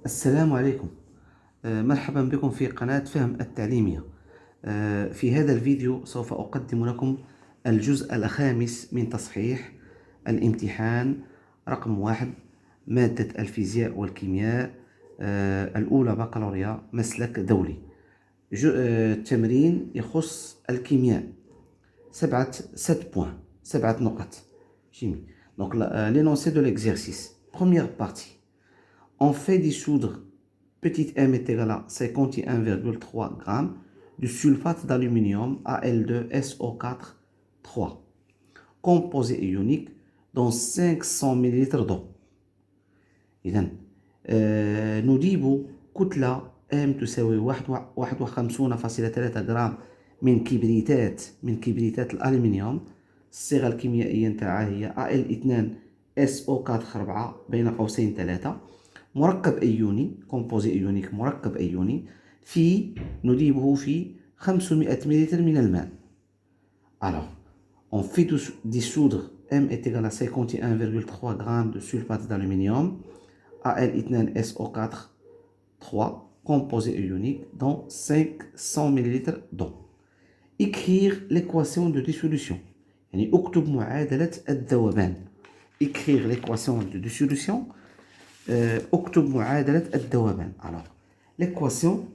السلام عليكم. مرحبا بكم في قناة فهم التعليمية. في هذا الفيديو سوف أقدم لكم الجزء الخامس من تصحيح الامتحان رقم 1 مادة الفيزياء والكيمياء الأولى بكالوريا مسلك دولي. التمرين يخص الكيمياء 7 نقط. Donc l'énoncé de l'exercice. Première partie. On fait dissoudre petit m est égal à 51,3 g de sulfate d'aluminium Al2SO4 3 composé ionique dans 500 ml d'eau. إذن نجيب كتلة m تساوي 51.3 غرام من كبريتات الألمنيوم. الصيغة الكيميائية نتاعها هي Al2SO4 4 بين قوسين 3 مركب أيوني كومبوزي أيونيك مركب أيوني نذيبه في 500 ملل من الماء. Alors, on fait dissoudre M est égal à 51,3 g de sulfate d'aluminium Al2SO4 3 composé ionique dans 500 ml d'eau. Écrire l'équation de dissolution. يعني اكتب معادلة الذوبان. Écrire l'équation de dissolution. اكتب معادلة الذوبان. Alors, l'équation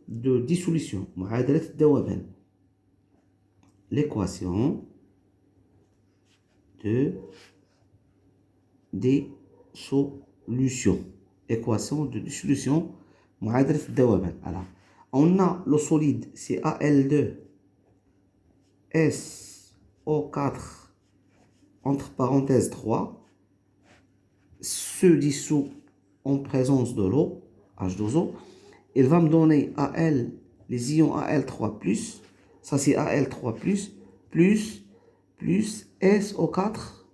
de dissolution. معادلة الذوبان. L'équation de dissolution. Équation de dissolution. معادلة الذوبان. Alors, on a le solide, c'est Al2SO4 entre parenthèses 3 se dissout en présence de l'eau, H2O. Il va me donner Al, les ions Al3+, ça c'est Al3+, plus SO4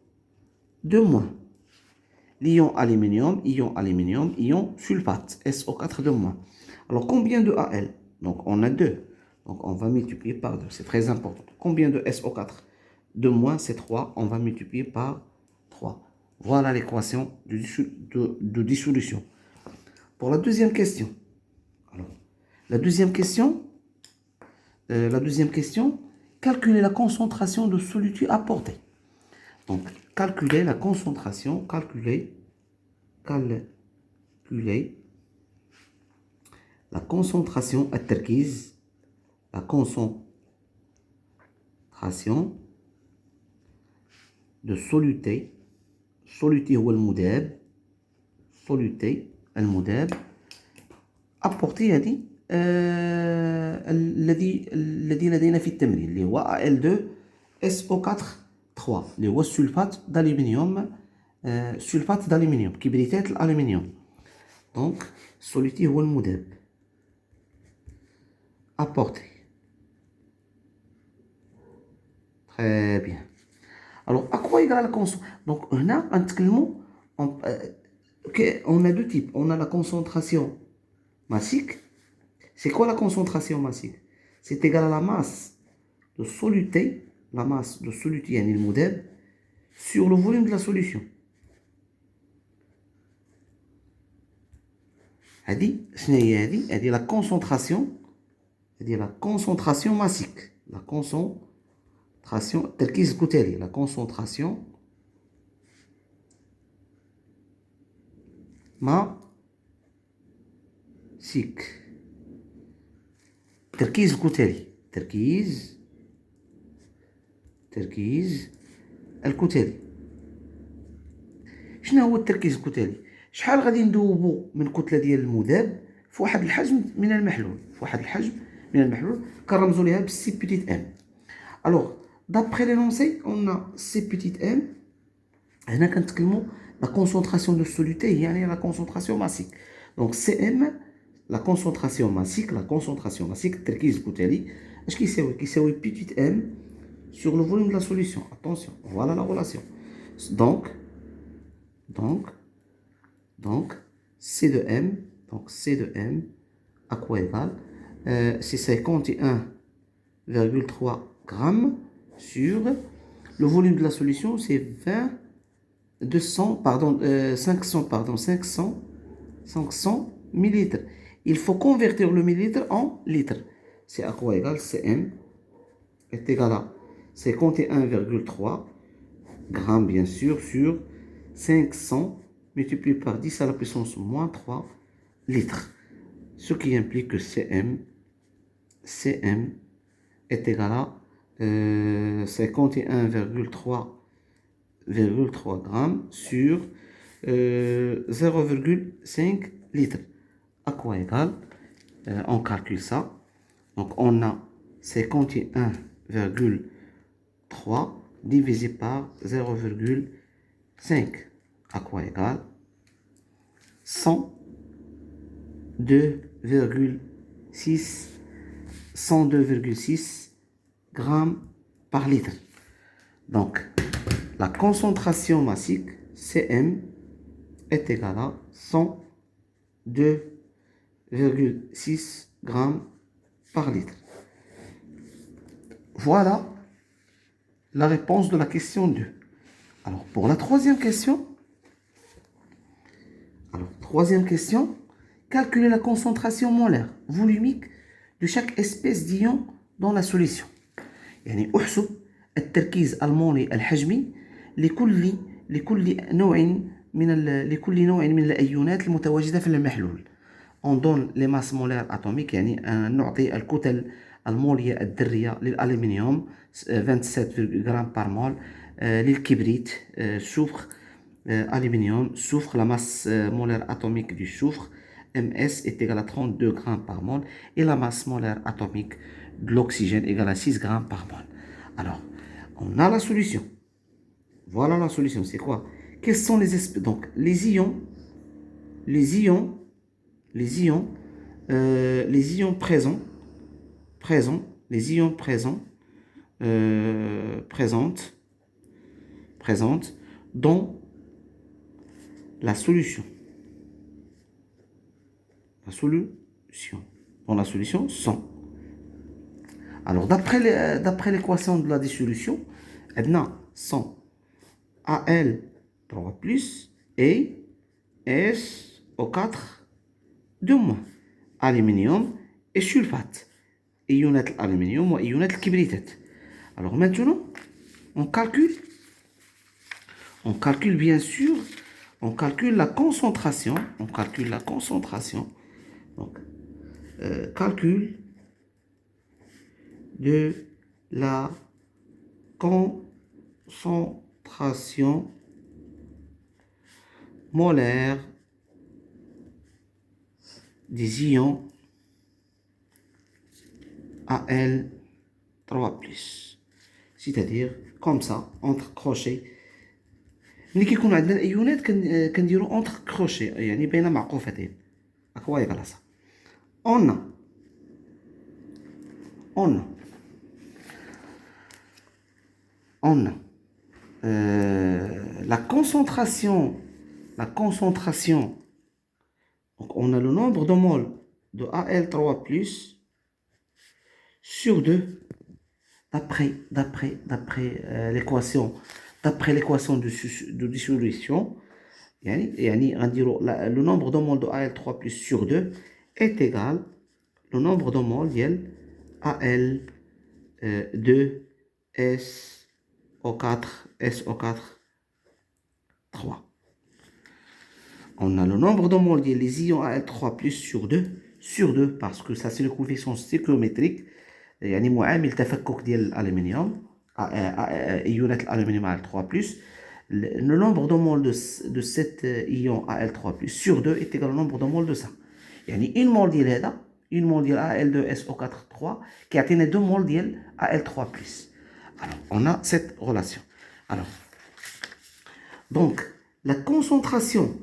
2-. L'ion aluminium, ion sulfate, SO4 2-. Alors combien de Al? Donc on a 2. Donc on va multiplier par 2, c'est très important. Combien de SO4 2-, c'est 3, on va multiplier par 3. Voilà l'équation de dissolution. Pour la deuxième question. Alors, la deuxième question, calculer la concentration de soluté apportée. Donc, calculer la concentration, la concentration التركيز, la concentration de soluté. soluté هو المذاب, apporté هذه الذي لدينا في التمرين اللي هو Al2SO4 3 اللي هو السلفات d'aluminium كبريتات الألمنيوم. donc soluté هو المذاب apporté. très bien. Alors, à quoi égale la concentration? Donc, on a deux types. On a la concentration massique. C'est quoi la concentration massique? C'est égal à la masse de soluté, يعني المذاب, sur le volume de la solution. هذه شنو هي هذه؟ هذه la concentration massique. La concentration التركيز الكتلي. La concentration massique. التركيز الكتلي. تركيز الكتلي. شنو هو التركيز الكتلي؟ شحال غادي ندوبو من كتلة ديال المذاب في واحد الحجم من المحلول. كنرمزو ليها بالسي بيتيت ام. Alors, d'après l'énoncé, on a C petit m. هنا كنتكلموا la concentration de soluté يعني la concentration massique. Donc Cm, la concentration massique, التركيز الكتلي اش كيساوي petit m sur le volume de la solution. Attention, voilà la relation. Donc C de m à quoi égale c'est 51,3 grammes sur le volume de la solution, c'est 500 500 millilitres. Il faut convertir le millilitre en litre. C'est à quoi égal? Cm est égal à 51,3 grammes, bien sûr, sur 500 multiplié par 10 à la puissance moins 3 litres. Ce qui implique que Cm est égal à 51,3 grammes sur 0,5 litres. À quoi égal? On calcule ça. Donc on a 51,3 divisé par 0,5. À quoi égal? 102,6 grammes par litre. Donc, la concentration massique, Cm, est égale à 102,6 grammes par litre. Voilà la réponse de la question 2. Alors, pour la troisième question, calculer la concentration molaire volumique de chaque espèce d'ion dans la solution. يعني احسب التركيز المولي الحجمي لكل نوع من الايونات المتواجده في المحلول. On donne les masses molaires atomiques يعني نعطي الكتل الموليه الذريه للالومنيوم 27 غرام par mol, للكبريت soufre aluminium, soufre, la masse molaire atomique du soufre MS est égale à 32 grammes par mol et la masse molaire atomique de l'oxygène égale à 6 grammes par mol. Alors, on a la solution. Voilà la solution. C'est quoi? Quels sont les espèces? Donc, les ions présentes dans la solution. Dans la solution sont. Alors, d'après l'équation de la dissolution, on a 100 Al3+ et SO4 2-. Aluminium et sulfate. Ionat l'aluminium ou ionat le kibritate. Alors maintenant, on calcule bien sûr, on calcule la concentration. Donc, calcul de la concentration molaire des ions Al3+. C'est-à-dire, comme ça, entre crochets. ملي كيكون عندنا الايونات كنديرو اونتر كروشي يعني بين معقوفتين. هكا هو يقال صح. on a la concentration, donc on a le nombre de moles de Al3+ sur 2 d'après l'équation de dissolution. Le nombre de moles de Al3+ sur 2 est égal au nombre de moles de Al2SO4 3. On a le nombre de moles des ions Al3+ sur 2 parce que ça c'est le coefficient stoichiométrique. يعني معامل تفكك ديال الالومنيوم ايونات الالومنيوم Al3+. Le nombre de moles de cet ion Al3+ sur 2 est égal au nombre de moles de ça. يعني une mole ديال هذا une mole ديال Al2SO4 3 كيعطينا 2 moles ديال Al3+. Alors on a cette relation. Alors donc la concentration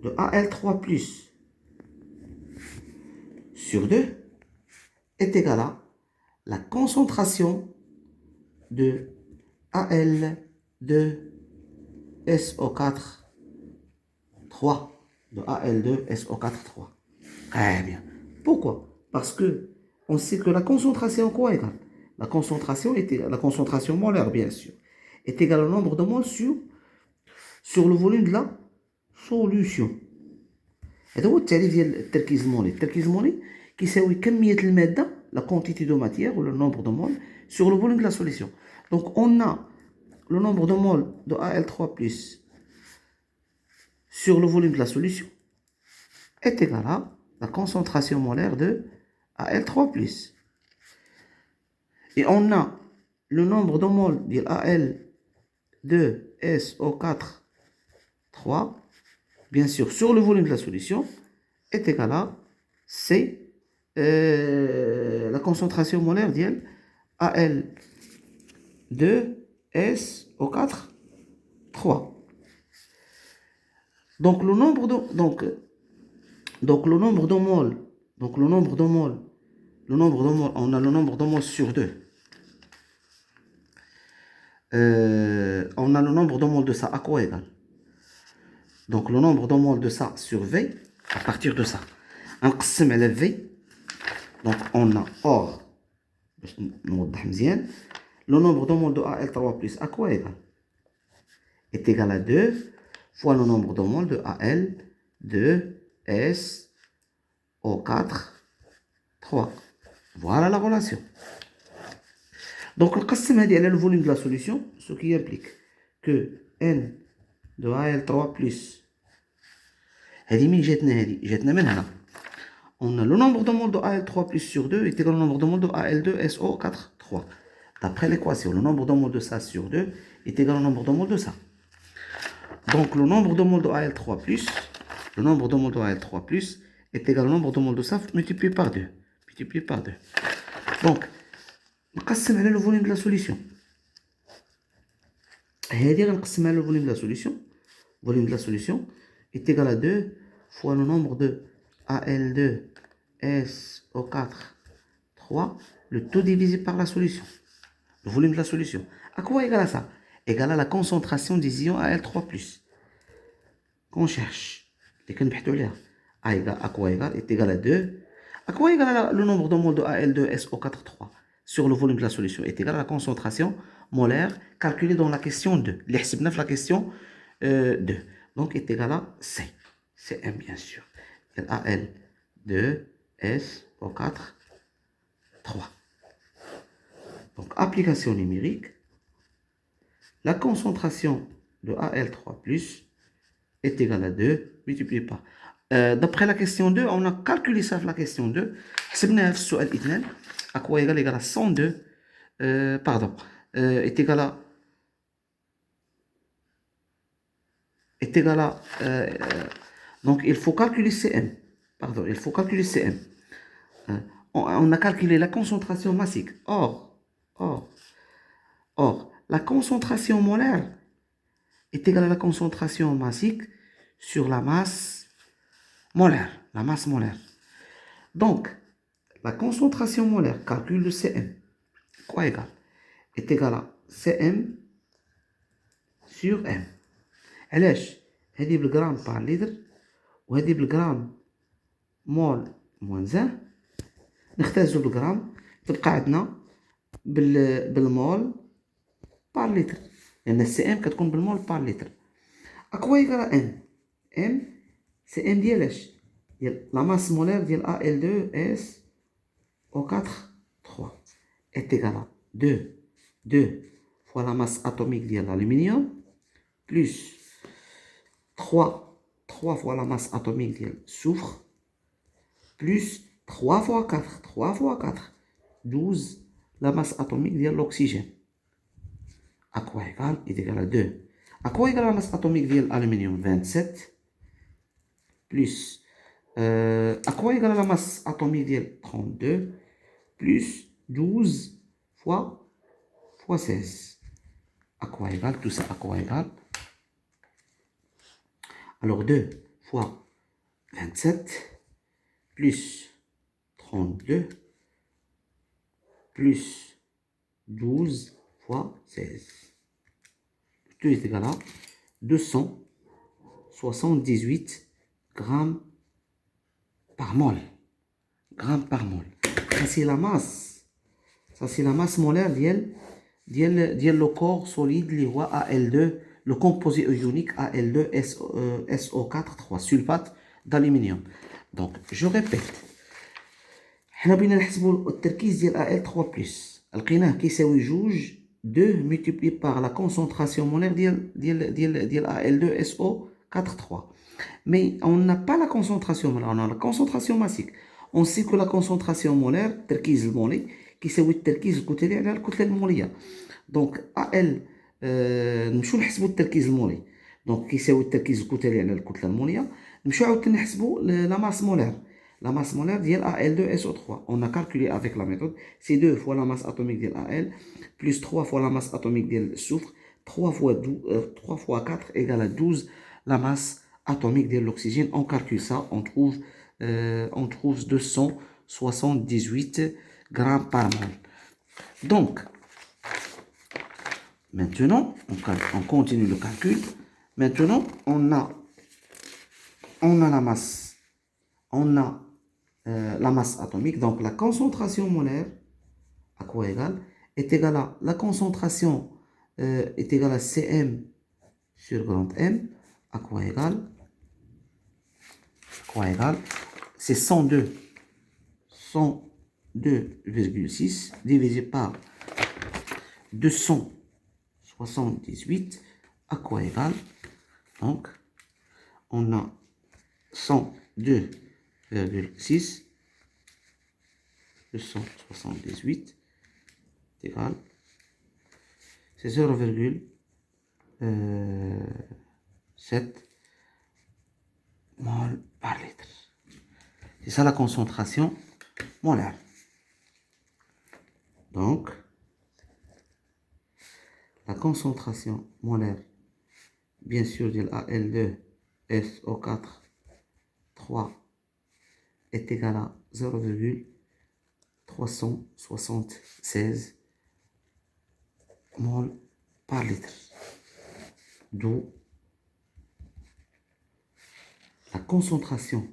de Al3+ sur 2 est égale à la concentration de Al2SO4 3. Très bien. Pourquoi? Parce que on sait que la concentration quoi égale? La concentration molaire, bien sûr, est égale au nombre de moles sur le volume de la solution. هذا هو التعريف ديال التركيز المولي. التركيز المولي كيساوي كمية المادة la quantité de matière ou le nombre de moles sur le volume de la solution. Donc on a le nombre de moles de Al3+ sur le volume de la solution est égal à la concentration molaire de Al3+. Et on a le nombre de moles de Al2SO4 3, bien sûr, sur le volume de la solution est égal à C, la concentration molaire de Al2SO4 3. Donc le nombre de moles, on a le nombre de moles sur 2. On a le nombre de moles de ça à quoi égal? Donc le nombre de moles de ça sur V, à partir de ça, on قسم على V. Donc on a or, le nombre de moles de Al3+ à quoi égal? Est égal à 2 fois le nombre de moles de Al2SO4 3. Voilà la relation. Donc on قسم هذه على le volume de la solution, ce qui implique que N de Al3+, هذه من جاتنا هذه؟ جاتنا من هنا. On a le nombre de moles de Al3+ sur 2 est égal au nombre de moles de Al2SO4 3. D'après l'équation, le nombre de moles de ça sur 2 est égal au nombre de moles de ça. Donc le nombre de moles de Al3+, est égal au nombre de moles de ça multiplié par 2. Donc, نقسم على le volume de la solution. هذه غنقسم على le volume de la solution. Volume de la solution est égal à 2 fois le nombre de Al2SO4 3, le tout divisé par la solution. Le volume de la solution. À quoi égal à ça? Égal à la concentration des ions Al3+. Qu'on cherche. Et qu'on بحثوا عليها. À quoi égal est égal à 2. À quoi égal le nombre de moles de Al2SO4 3 sur le volume de la solution est égal à la concentration molaire calculée dans la question 2. Les حسبنا في la question 2. Donc est égal à C. Cm bien sûr. Al2SO4 3. Donc application numérique. La concentration de Al3+ est égale à 2 multiplié par. D'après la question 2, on a calculé ça la question 2. حسبناها في السؤال 2. À quoi égal à 102 est égal à donc il faut calculer Cm. On a calculé la concentration massique. Or, la concentration molaire est égale à la concentration massique sur la masse molaire. Donc, la concentration molaire, calcul de Cm, quoi égal? Est égal à Cm sur M. علاش؟ هذه بالغرام par litre وهذه بالغرام مول موان 1. نختازو بالغرام تبقى عندنا بالمول par litre. لأن الCm كتكون بالمول par litre. أكوا يقرا M. M c'est M ديالاش؟ ديال la masse molaire ديال Al2SO4 3 est égal à 2 fois la masse atomique de l'aluminium plus 3 fois la masse atomique de soufre plus 3 fois 4 12 la masse atomique de l'oxygène. À quoi égal? Est égal à 2. À quoi égal la masse atomique de l'aluminium? 27 plus à quoi égal la masse atomique de 32 plus 12 fois 16. À quoi égal tout ça? À quoi égal? Alors 2 fois 27 plus 32 plus 12 fois 16. Tout est égal à 278 grammes par mol. Ça c'est la masse. Molaire le corps solide اللي هو Al2, le composé ionique Al2SO4 3 sulfate d'aluminium. Donc, je répète. حنا بغينا نحسبوا التركيز ديال Al3+. لقيناه كيساوي 2 multiplié par la concentration molaire ديال Al2SO4 3. Mais on n'a pas la concentration molaire, on a la concentration massique. On sait que la concentration molaire, التركيز المولي كيساوي التركيز الكتلي على الكتلة المولية. دونك AL نمشيو نحسبوا التركيز المولي. دونك كيساوي التركيز الكتلي على الكتلة المولية. نمشيو عاوتاني نحسبوا la masse molaire. La masse molaire ديال Al2SO3. On a calculé avec la méthode. C'est 2 fois la masse atomique ديال Al plus 3 fois la masse atomique ديال الsoufre. 3 fois 4 égale à 12 la masse atomique de l'oxygène. On calcule ça, on trouve 278 grammes par mol. Donc, maintenant, on continue le calcul. Maintenant, on a la masse, la masse atomique. Donc, la concentration molaire, à quoi égale? Est égale à la concentration est égale à Cm sur grand M. À quoi égale? C'est 102,6 divisé par 278, à quoi égale? Donc, on a 102,6, 278 égale, c'est 0,7 mol par litre. C'est ça la concentration molaire. Donc, la concentration molaire, bien sûr, de Al2SO4 est égale à 0,376 mol par litre. D'où la concentration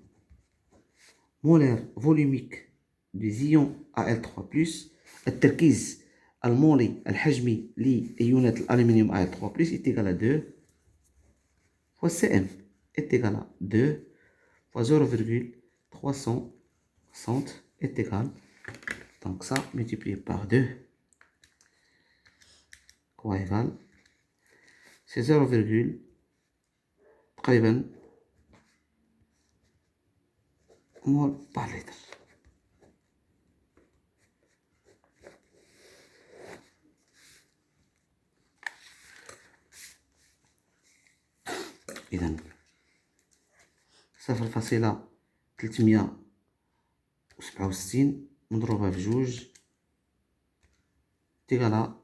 molaire volumique des ions Al3+, التركيز المولي الحجمي لإيونات الألمنيوم Al3+, est égal à 2 fois Cm est égal à 2 fois 0,360 est égal, donc ça multiplié par 2, quoi égale, c'est 0, تقريبا mol par litre. إذن 0.367 مضروبة في 2 تيغالا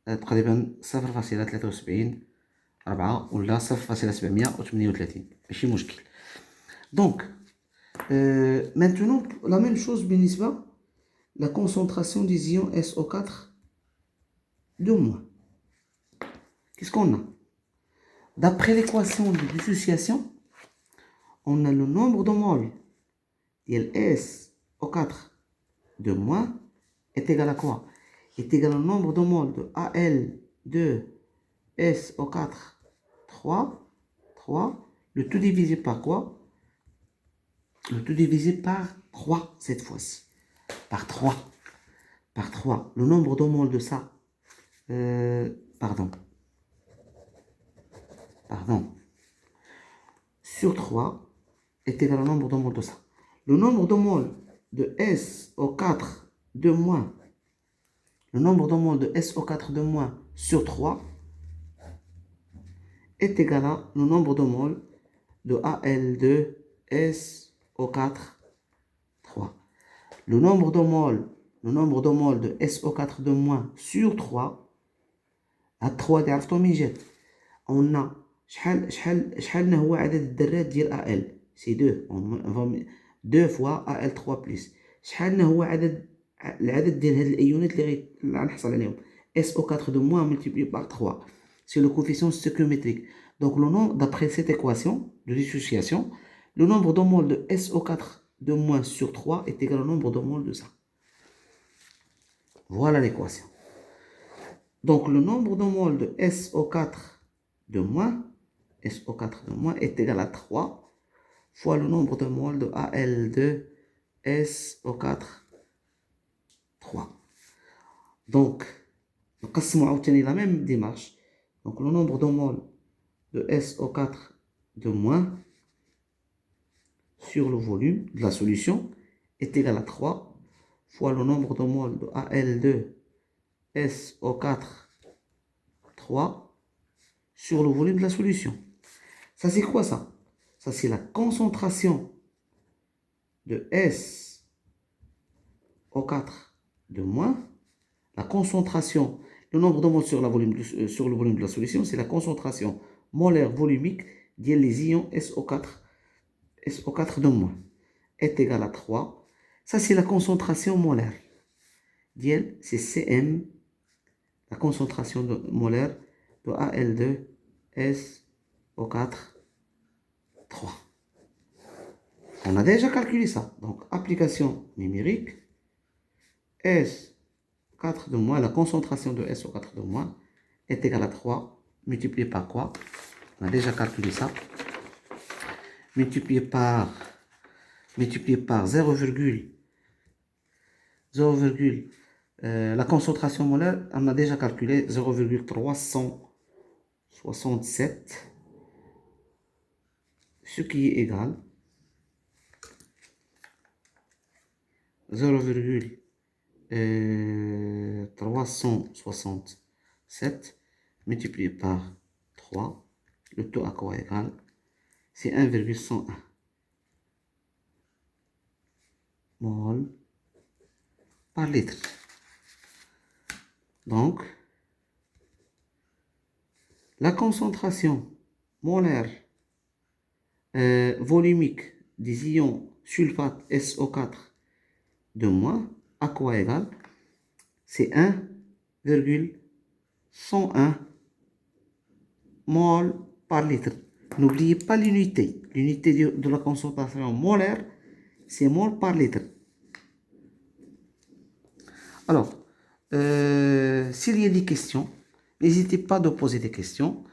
تقريبا 0.73 4 ولا 0.738 ماشي مشكل. Donc, maintenant, la même chose بالنسبة la concentration des ions SO4 de moins. Qu'est-ce qu'on a? D'après l'équation de dissociation, on a le nombre de moles de SO4 de moins est égal à quoi? Est égal au nombre de moles de Al2SO4 3, le tout divisé par quoi? Le tout divisé par 3 cette fois-ci. Par 3. Le nombre de moles de ça. Pardon. Sur 3 est égal au nombre de moles de ça. Le nombre de moles de SO4 de moins. Le nombre de moles de SO4 de moins sur 3 est égal à le nombre de moles de Al2SO4 3. Le nombre de moles de SO4 de moins sur 3 à 3 تعرفتوا من جات on a شحال هو عدد الذرات ديال Al c'est 2 fois Al3+. شحال هو العدد ديال هاد الايونات اللي غنحصل عليهم SO4 de moins multiplié par 3. C'est le coefficient stoichiométrique. Donc, le nombre, d'après cette équation de dissociation, le nombre de moles de SO4 de moins sur 3 est égal au nombre de moles de ça. Voilà l'équation. Donc, le nombre de moles de SO4 de moins est égal à 3 fois le nombre de moles de Al2SO4 3. Donc, nous avons la même démarche. Donc, le nombre de moles de SO4 de moins sur le volume de la solution est égal à 3 fois le nombre de moles de Al2SO4 3 sur le volume de la solution. Ça, c'est quoi ça? Ça, c'est la concentration de SO4 de moins. La concentration, le nombre de moles sur, sur le volume de la solution, c'est la concentration molaire volumique des ions SO4 de moins est égal à 3. Ça, c'est la concentration molaire. C'est Cm, la concentration molaire de Al2SO4 3. On a déjà calculé ça. Donc, application numérique, S4 de moins, la concentration de SO4 de moins est égale à 3 multiplié par quoi? On a déjà calculé ça. Multiplié par 0,0, la concentration molaire, on a déjà calculé 0,367, ce qui est égal 0,367 multiplié par 3. Le taux à quoi égal? C'est 1,101 mol par litre. Donc, la concentration molaire volumique des ions sulfate SO4 de moins, à quoi égal? C'est 1,101 mol par litre. N'oubliez pas l'unité. L'unité de la concentration molaire, c'est mol par litre. Alors, s'il y a des questions, n'hésitez pas à poser des questions.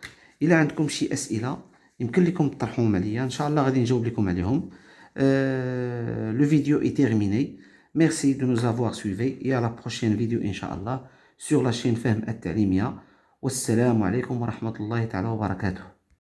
إلا عندكم شي أسئلة يمكن لكم تطرحوهم عليا إن شاء الله غادي نجاوب لكم عليهم. Le vidéo est terminé. Merci de nous avoir suivis et à la prochaine vidéo Inch'Allah sur la chaîne Fahm التعليمية. والسلام عليكم ورحمة الله تعالى وبركاته.